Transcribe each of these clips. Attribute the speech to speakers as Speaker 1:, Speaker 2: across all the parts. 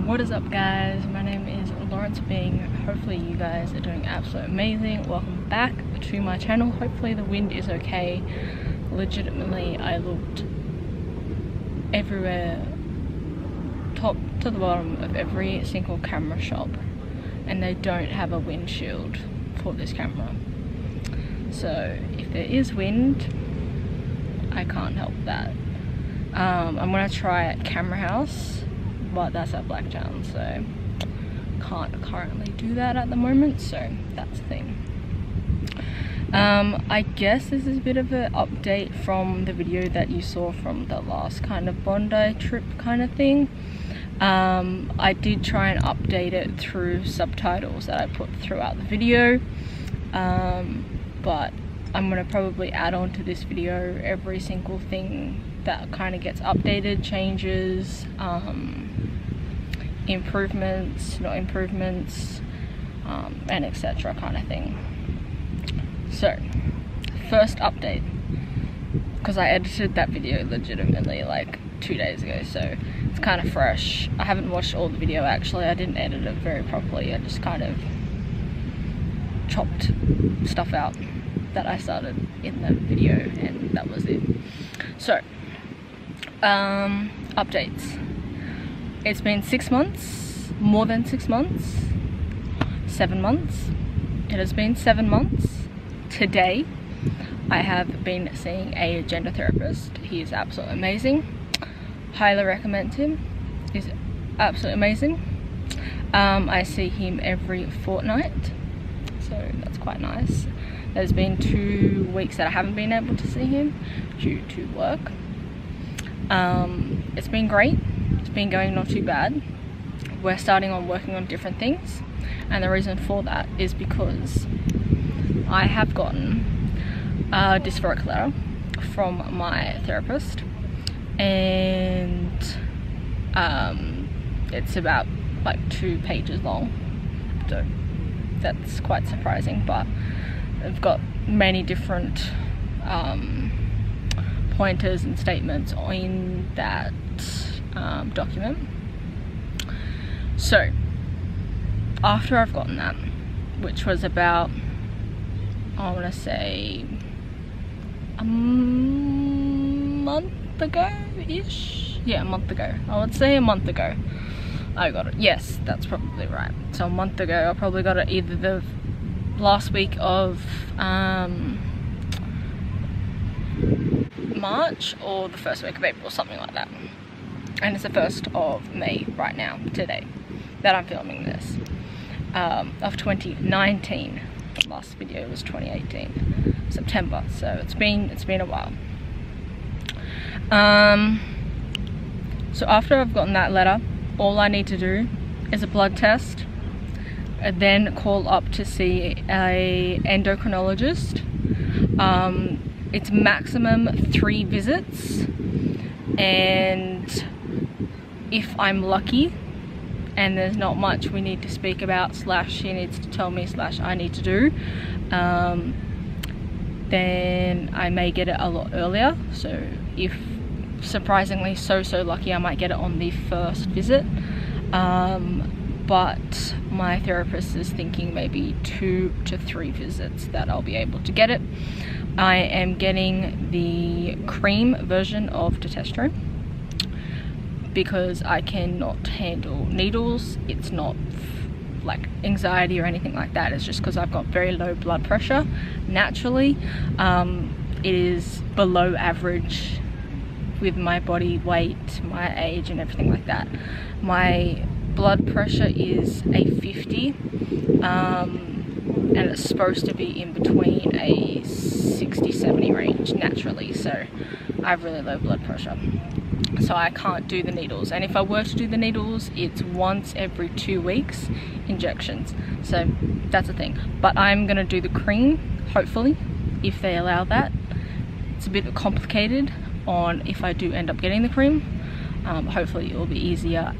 Speaker 1: What is up, guys? My name is Lawrence Bing. Hopefully you guys are doing absolutely amazing. Welcome back to my channel. Hopefully the wind is okay. Legitimately, I looked everywhere, top to the bottom of every single camera shop, and they don't have a windshield for this camera. So if there is wind, I can't help that. I'm gonna try at Camera House, but that's at Blacktown, so can't currently do that at the moment, so that's the thing. I guess this is a bit of an update from the video that you saw from the last kind of Bondi trip kind of thing. I did try and update it through subtitles that I put throughout the video, but I'm gonna probably add on to this video every single thing that kind of gets updated, changes, improvements, not improvements, and etc. kind of thing. So, first update, because I edited that video legitimately like 2 days ago, so it's kind of fresh. I haven't watched all the video actually. I didn't edit it very properly. I just kind of chopped stuff out that I started in the video, and that was it. So, updates. It's been 6 months, more than 6 months, 7 months. It has been 7 months. Today, I have been seeing a gender therapist. He is absolutely amazing. Highly recommend him. He's absolutely amazing. I see him every fortnight, so that's quite nice. There's been 2 weeks that I haven't been able to see him due to work. It's been great. It's been going not too bad. We're starting on working on different things, and the reason for that is because I have gotten a dysphoric letter from my therapist, and it's about like 2 pages long, so that's quite surprising, but I've got many different pointers and statements in that document. So after I've gotten that, which was about, I want to say a month ago-ish? Yeah, a month ago. I would say a month ago I got it. Yes, that's probably right. So a month ago I probably got it either the last week of March or the first week of April, something like that. And it's the 1st of May right now, today, that I'm filming this, of 2019. The last video was 2018, September, so it's been a while. So after I've gotten that letter, all I need to do is a blood test, and then call up to see a endocrinologist. It's maximum 3 visits, and if I'm lucky and there's not much we need to speak about, / she needs to tell me / I need to do, then I may get it a lot earlier. So if surprisingly so lucky, I might get it on the 1st visit, but my therapist is thinking maybe 2 to 3 visits that I'll be able to get it. I am getting the cream version of testosterone because I cannot handle needles. It's not like anxiety or anything like that. It's just because I've got very low blood pressure naturally. It is below average with my body weight, my age and everything like that. My blood pressure is a 50, and it's supposed to be in between a 60-70 range naturally, so I have really low blood pressure, so I can't do the needles. And if I were to do the needles, it's once every 2 weeks injections, so that's the thing. But I'm gonna do the cream, hopefully, if they allow that. It's a bit complicated on if I do end up getting the cream. Hopefully it will be easier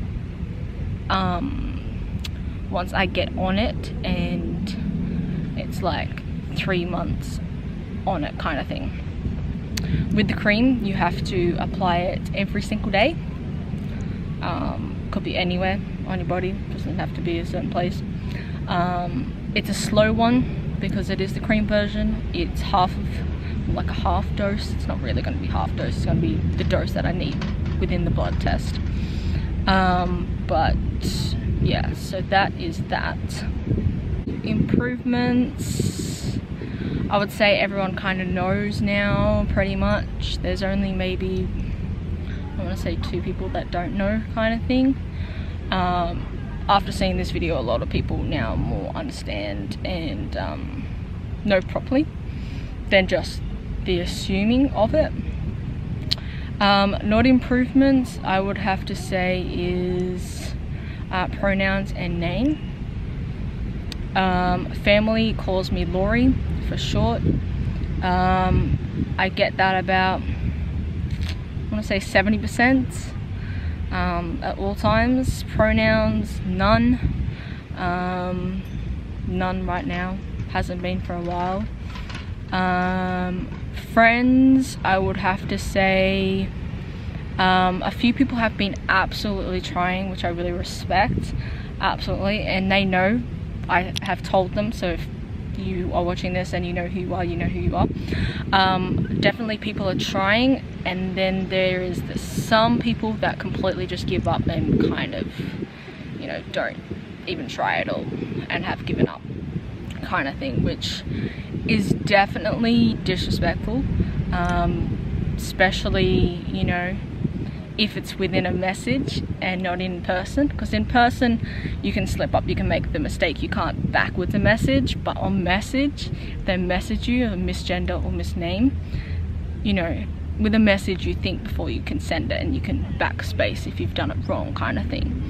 Speaker 1: once I get on it, and it's like 3 months on it kind of thing. With the cream, you have to apply it every single day. Could be anywhere on your body. It doesn't have to be a certain place. It's a slow one because it is the cream version. It's like a half dose. It's not really going to be half dose, it's going to be the dose that I need within the blood test. But yeah, so that is that. Improvements, I would say everyone kind of knows now pretty much. There's only maybe, I want to say 2 people that don't know, kind of thing. After seeing this video, a lot of people now more understand and know properly than just the assuming of it. Not improvements, I would have to say is pronouns and name. Family calls me Lori for short. I get that about, I want to say 70% at all times. Pronouns, none. None right now, hasn't been for a while. Friends, I would have to say a few people have been absolutely trying, which I really respect, absolutely, and they know. I have told them, so if you are watching this and you know who you are, you know who you are. Definitely people are trying, and then there is some people that completely just give up and kind of, you know, don't even try at all and have given up, kind of thing, which is definitely disrespectful, especially, you know, if it's within a message and not in person, because in person you can slip up, you can make the mistake, you can't backwards a message, but on message, they message you or misgender or misname, you know, with a message you think before you can send it, and you can backspace if you've done it wrong, kind of thing.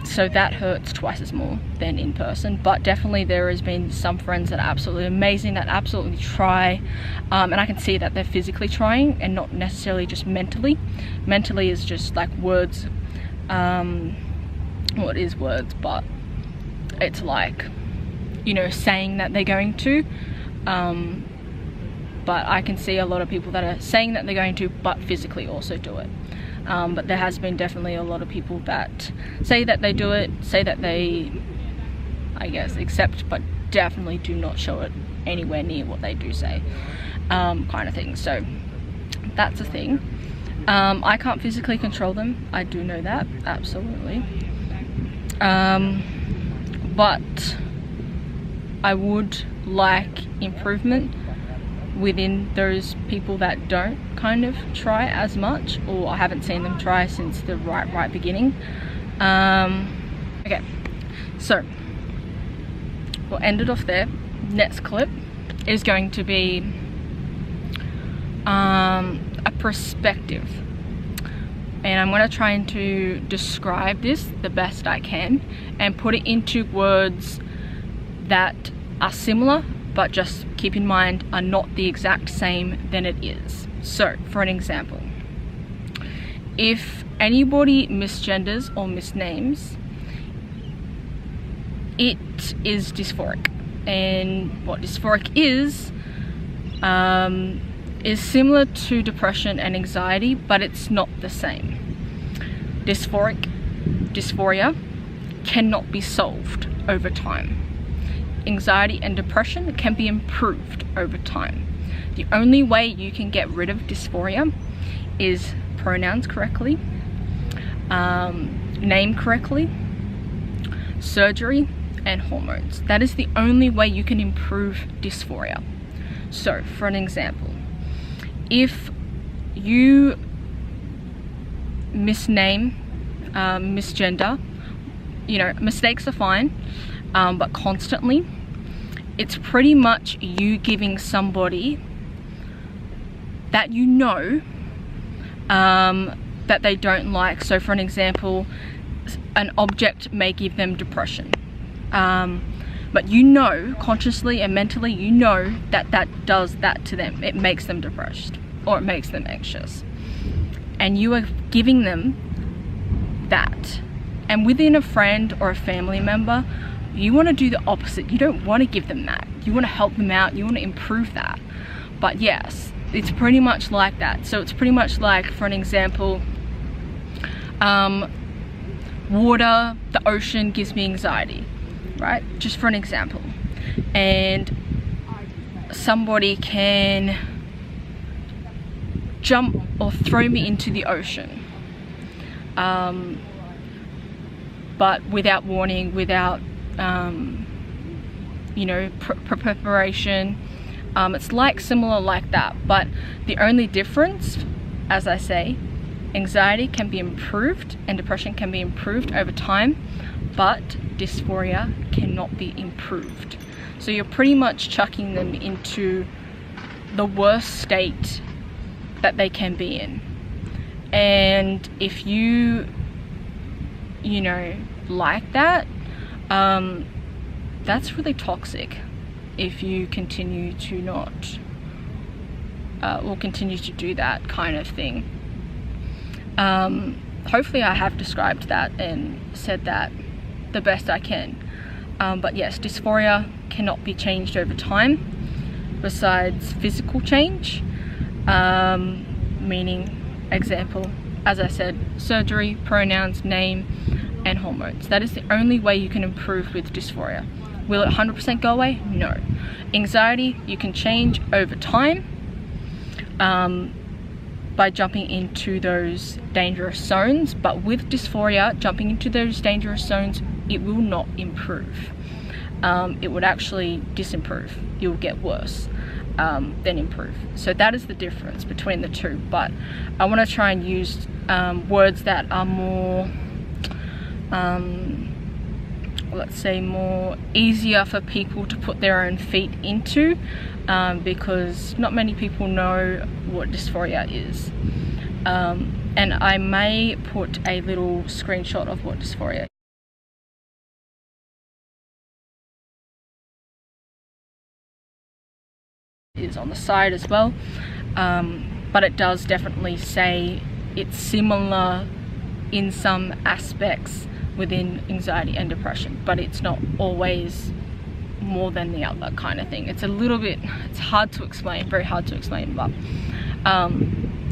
Speaker 1: So that hurts twice as more than in person. But definitely there has been some friends that are absolutely amazing, that absolutely try, and I can see that they're physically trying and not necessarily just mentally. Mentally is just like words, well, it is words, but it's like, you know, saying that they're going to, but I can see a lot of people that are saying that they're going to but physically also do it. But there has been definitely a lot of people that say that they do it, say that they, I guess, accept, but definitely do not show it anywhere near what they do say, kind of thing. So that's a thing. I can't physically control them, I do know that, absolutely. But I would like improvement within those people that don't kind of try as much, or I haven't seen them try since the right beginning. Okay, so we'll end it off there. Next clip is going to be a perspective, and I'm going to try to describe this the best I can and put it into words that are similar, but just keep in mind are not the exact same than it is. So for an example, if anybody misgenders or misnames, it is dysphoric. And what dysphoric is similar to depression and anxiety, but it's not the same. Dysphoria cannot be solved over time. Anxiety and depression can be improved over time. The only way you can get rid of dysphoria is pronouns correctly, name correctly, surgery, and hormones. That is the only way you can improve dysphoria. So, for an example, if you misname, misgender, you know, mistakes are fine, but constantly, it's pretty much you giving somebody that you know that they don't like. So for an example, an object may give them depression, but you know, consciously and mentally, you know that that does that to them. It makes them depressed or it makes them anxious, and you are giving them that. And within a friend or a family member, you want to do the opposite. You don't want to give them that. You want to help them out. You want to improve that. But yes, it's pretty much like that. So it's pretty much like, for an example, water, the ocean gives me anxiety, right? Just for an example. And somebody can jump or throw me into the ocean, but without warning, without you know, preparation. It's like similar like that, but the only difference, as I say, anxiety can be improved and depression can be improved over time, but dysphoria cannot be improved. So you're pretty much chucking them into the worst state that they can be in. And if you know, like that, that's really toxic if you continue to not or continue to do that kind of thing. Hopefully I have described that and said that the best I can, but yes, dysphoria cannot be changed over time besides physical change, meaning, example, as I said, surgery, pronouns, name, and hormones. That is the only way you can improve with dysphoria. Will it 100% go away? No. Anxiety, you can change over time by jumping into those dangerous zones, but with dysphoria, jumping into those dangerous zones, it will not improve. It would actually disimprove. You'll get worse than improve. So that is the difference between the two, but I want to try and use words that are more let's say more easier for people to put their own feet into, because not many people know what dysphoria is, and I may put a little screenshot of what dysphoria is on the side as well, but it does definitely say it's similar in some aspects within anxiety and depression, but it's not always more than the other kind of thing. It's a little bit, it's hard to explain, very hard to explain, but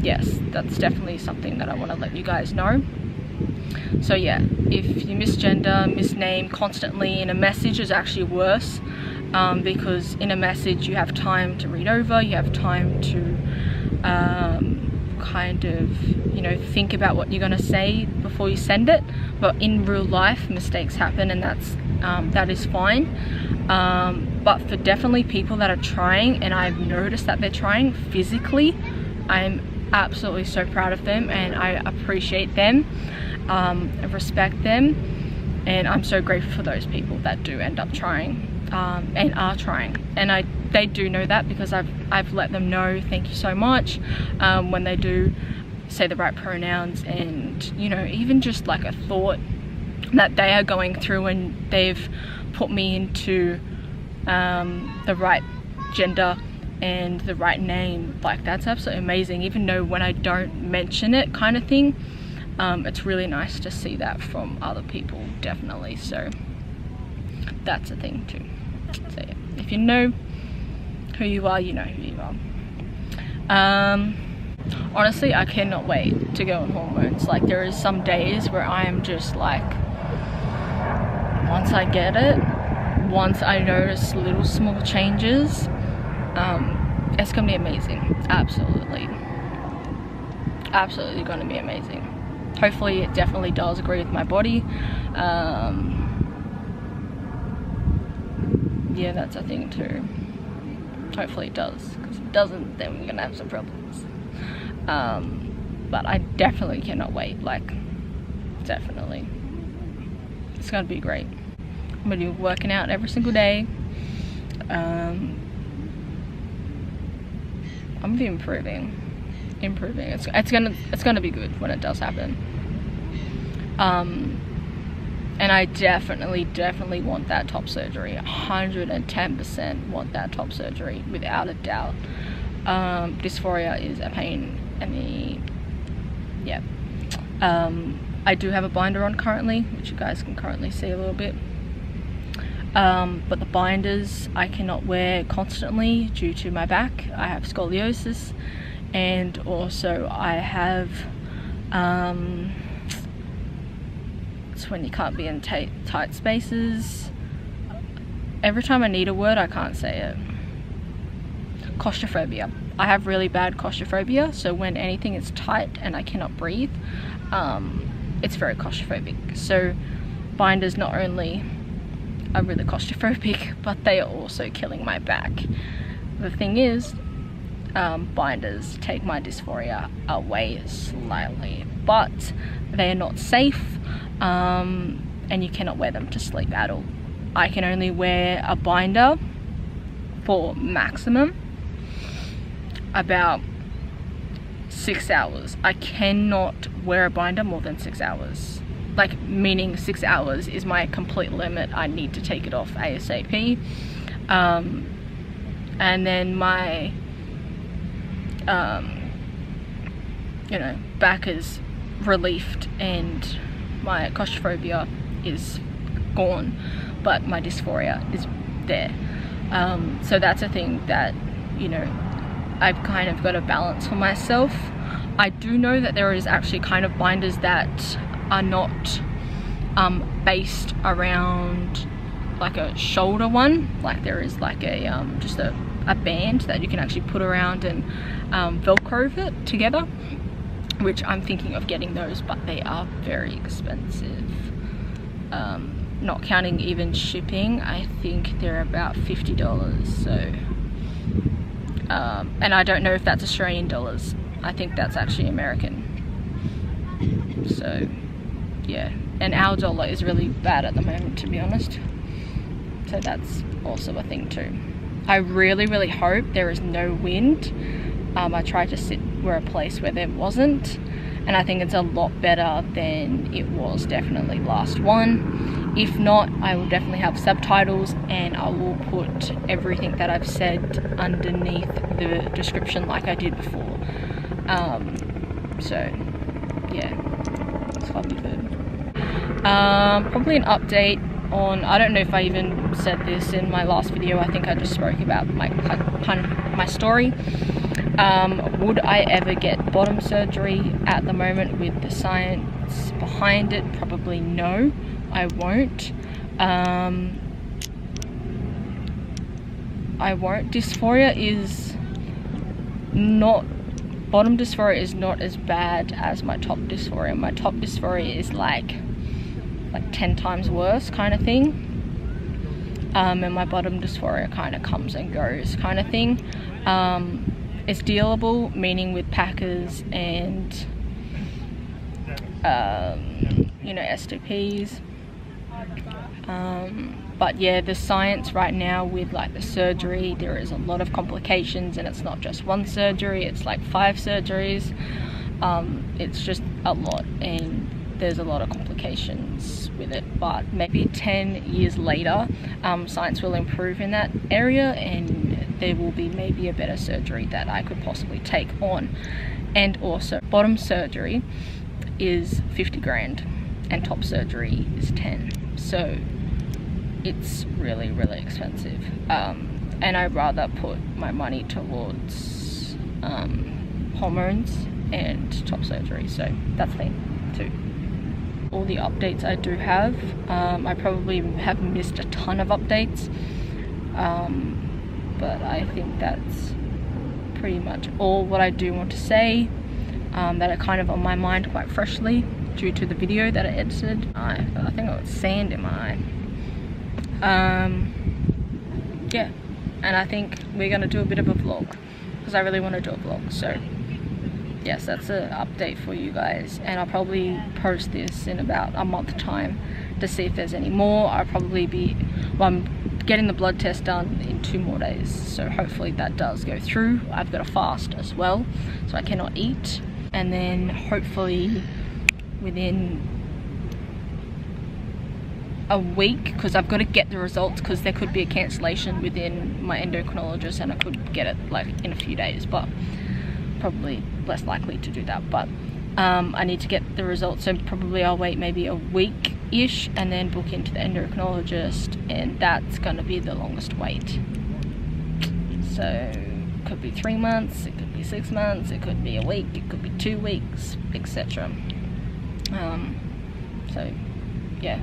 Speaker 1: yes, that's definitely something that I want to let you guys know. So yeah, if you misgender, misname constantly in a message, is actually worse, because in a message you have time to read over, you have time to kind of, you know, think about what you're going to say before you send it. But in real life, mistakes happen, and that is fine. But for definitely people that are trying, and I've noticed that they're trying physically, I'm absolutely so proud of them, and I appreciate them, I respect them, and I'm so grateful for those people that do end up trying, and are trying, and they do know that, because I've let them know, thank you so much, when they do say the right pronouns, and you know, even just like a thought that they are going through and they've put me into the right gender and the right name, like that's absolutely amazing, even though when I don't mention it kind of thing. It's really nice to see that from other people, definitely. So that's a thing too. So yeah, if you know who you are, you know who you are. Honestly, I cannot wait to go on hormones. Like, there is some days where I am just like, once I get it, once I notice little small changes, it's gonna be amazing. Absolutely gonna be amazing. Hopefully it definitely does agree with my body. Yeah, that's a thing too. Hopefully it does, because if it doesn't, then we're gonna have some problems. But I definitely cannot wait, like, definitely. It's gonna be great. I'm gonna be working out every single day. I'm gonna be improving. It's gonna be good when it does happen. And I definitely want that top surgery. 110% want that top surgery, without a doubt. Dysphoria is a pain in the, yeah. I do have a binder on currently, which you guys can currently see a little bit. But the binders I cannot wear constantly due to my back. I have scoliosis, and also I have spots when you can't be in tight spaces. Every time I need a word, I can't say it. Claustrophobia. I have really bad claustrophobia, so when anything is tight and I cannot breathe, it's very claustrophobic. So binders not only are really claustrophobic, but they are also killing my back. The thing is, binders take my dysphoria away slightly, but they are not safe, and you cannot wear them to sleep at all. I can only wear a binder for maximum about 6 hours. I cannot wear a binder more than 6 hours. Like, meaning 6 hours is my complete limit. I need to take it off ASAP. And then my you know, back is relieved and my claustrophobia is gone, but my dysphoria is there. So that's a thing that, you know, I've kind of got a balance for myself. I do know that there is actually kind of binders that are not based around like a shoulder one. Like there is like a just a band that you can actually put around and velcro it together, which I'm thinking of getting those, but they are very expensive. Not counting even shipping, I think they're about $50. So and I don't know if that's Australian dollars. I think that's actually American. So yeah, and our dollar is really bad at the moment, to be honest. So that's also a thing too. I really hope there is no wind. I tried to sit where a place where there wasn't, and I think it's a lot better than it was definitely last one. If not, I will definitely have subtitles, and I will put everything that I've said underneath the description like I did before. So yeah, it's probably good. Probably an update on, I don't know if I even said this in my last video. I think I just spoke about my story. Would I ever get bottom surgery? At the moment, with the science behind it, probably no, I won't. I won't. Dysphoria is not, bottom dysphoria is not as bad as my top dysphoria. My top dysphoria is like 10 times worse kind of thing. And my bottom dysphoria kind of comes and goes kind of thing. It's dealable, meaning with packers and you know, STPs. But yeah, the science right now with like the surgery, there is a lot of complications, and it's not just one surgery, it's like 5 surgeries. It's just a lot, and there's a lot of complications with it. But maybe 10 years later, science will improve in that area, and there will be maybe a better surgery that I could possibly take on. And also, bottom surgery is 50 grand and top surgery is 10. So it's really expensive. And I'd rather put my money towards hormones and top surgery. So that's the thing too. All the updates I do have, I probably have missed a ton of updates, but I think that's pretty much all what I do want to say, that are kind of on my mind quite freshly due to the video that I edited. I think I got sand in my eye. Yeah, and I think we're gonna do a bit of a vlog because I really want to do a vlog. So yes, that's an update for you guys, and I'll probably post this in about a month time to see if there's any more. I'll probably be, well, I'm getting the blood test done in 2 more days, so hopefully that does go through. I've got a fast as well, so I cannot eat, and then hopefully within a week, because I've got to get the results, because there could be a cancellation within my endocrinologist and I could get it like in a few days, but probably less likely to do that. But I need to get the results, so probably I'll wait maybe a week-ish and then book into the endocrinologist, and that's going to be the longest wait. So it could be 3 months, it could be 6 months, it could be a week, it could be 2 weeks, etc. So yeah,